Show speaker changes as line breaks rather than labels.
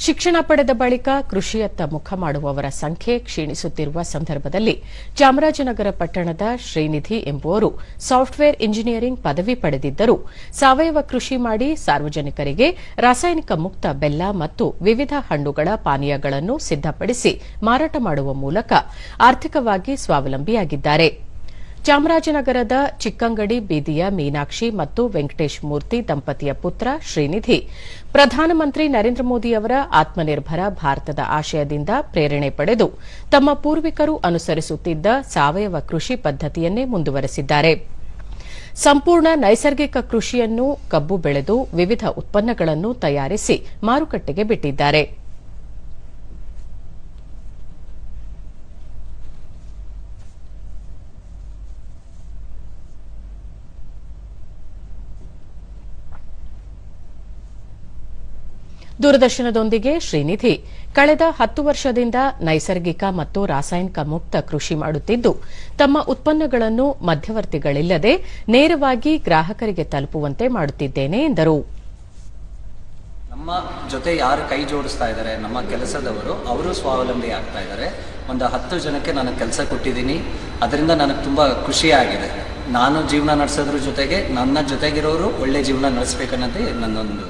ಶಿಕ್ಷಣ ಪಡೆದ ಬಳಿಕ ಕೃಷಿಯತ್ತ ಮುಖ ಮಾಡುವವರ ಸಂಖ್ಯೆ ಕ್ಷೀಣಿಸುತ್ತಿರುವ ಸಂದರ್ಭದಲ್ಲಿ ಚಾಮರಾಜನಗರ ಪಟ್ಟಣದ ಶ್ರೀನಿಧಿ ಎಂಬುವರು ಸಾಫ್ಟ್ವೇರ್ ಇಂಜಿನಿಯರಿಂಗ್ ಪದವಿ ಪಡೆದಿದ್ದರೂ ಸಾವಯವ ಕೃಷಿ ಮಾಡಿ ಸಾರ್ವಜನಿಕರಿಗೆ ರಾಸಾಯನಿಕ ಮುಕ್ತ ಬೆಲ್ಲ ಮತ್ತು ವಿವಿಧ ಹಣ್ಣುಗಳ ಪಾನೀಯಗಳನ್ನು ಸಿದ್ದಪಡಿಸಿ ಮಾರಾಟ ಮಾಡುವ ಮೂಲಕ ಆರ್ಥಿಕವಾಗಿ ಸ್ವಾವಲಂಬಿಯಾಗಿದ್ದಾರೆ. ಚಾಮರಾಜನಗರದ ಚಿಕ್ಕಂಗಡಿ ಬೀದಿಯ ಮೀನಾಕ್ಷಿ ಮತ್ತು ವೆಂಕಟೇಶ್ ಮೂರ್ತಿ ದಂಪತಿಯ ಪುತ್ರ ಶ್ರೀನಿಧಿ ಪ್ರಧಾನಮಂತ್ರಿ ನರೇಂದ್ರ ಮೋದಿಯವರ ಆತ್ಮನಿರ್ಭರ ಭಾರತದ ಆಶಯದಿಂದ ಪ್ರೇರಣೆ ಪಡೆದು ತಮ್ಮ ಪೂರ್ವಿಕರು ಅನುಸರಿಸುತ್ತಿದ್ದ ಸಾವಯವ ಕೃಷಿ ಪದ್ದತಿಯನ್ನೇ ಮುಂದುವರೆಸಿದ್ದಾರೆ. ಸಂಪೂರ್ಣ ನೈಸರ್ಗಿಕ ಕೃಷಿಯನ್ನು ಕಬ್ಬು ಬೆಳೆದು ವಿವಿಧ ಉತ್ಪನ್ನಗಳನ್ನು ತಯಾರಿಸಿ ಮಾರುಕಟ್ಟೆಗೆ ಬಿಟ್ಟಿದ್ದಾರೆ. ದೂರದರ್ಶನದೊಂದಿಗೆ ಶ್ರೀನಿಧಿ ಕಳೆದ 10 ವರ್ಷದಿಂದ ನೈಸರ್ಗಿಕ ಮತ್ತು ರಾಸಾಯನಿಕ ಮುಕ್ತ ಕೃಷಿ ಮಾಡುತ್ತಿದ್ದು ತಮ್ಮ ಉತ್ಪನ್ನಗಳನ್ನು ಮಧ್ಯವರ್ತಿಗಳಿಲ್ಲದೆ ನೇರವಾಗಿ ಗ್ರಾಹಕರಿಗೆ ತಲುಪುವಂತೆ ಮಾಡುತ್ತಿದ್ದೇನೆ ಎಂದರು.
ನಮ್ಮ ಜೊತೆ ಯಾರು ಕೈ ಜೋಡಿಸ್ತಾ ಇದ್ದಾರೆ, ನಮ್ಮ ಕೆಲಸದವರು, ಅವರು ಸ್ವಾವಲಂಬಿ ಆಗ್ತಾ ಇದ್ದಾರೆ. ಒಂದು 10 ಜನಕ್ಕೆ ನಾನು ಕೆಲಸ ಕೊಟ್ಟಿದ್ದೀನಿ. ಅದರಿಂದ ನನಗೆ ತುಂಬ ಖುಷಿಯಾಗಿದೆ. ನಾನು ಜೀವನ ನಡೆಸೋದ್ರ ಜೊತೆಗೆ ನನ್ನ ಜೊತೆಗಿರೋರು ಒಳ್ಳೆ ಜೀವನ ನಡೆಸಬೇಕನ್ನೋದೇ ನನ್ನೊಂದು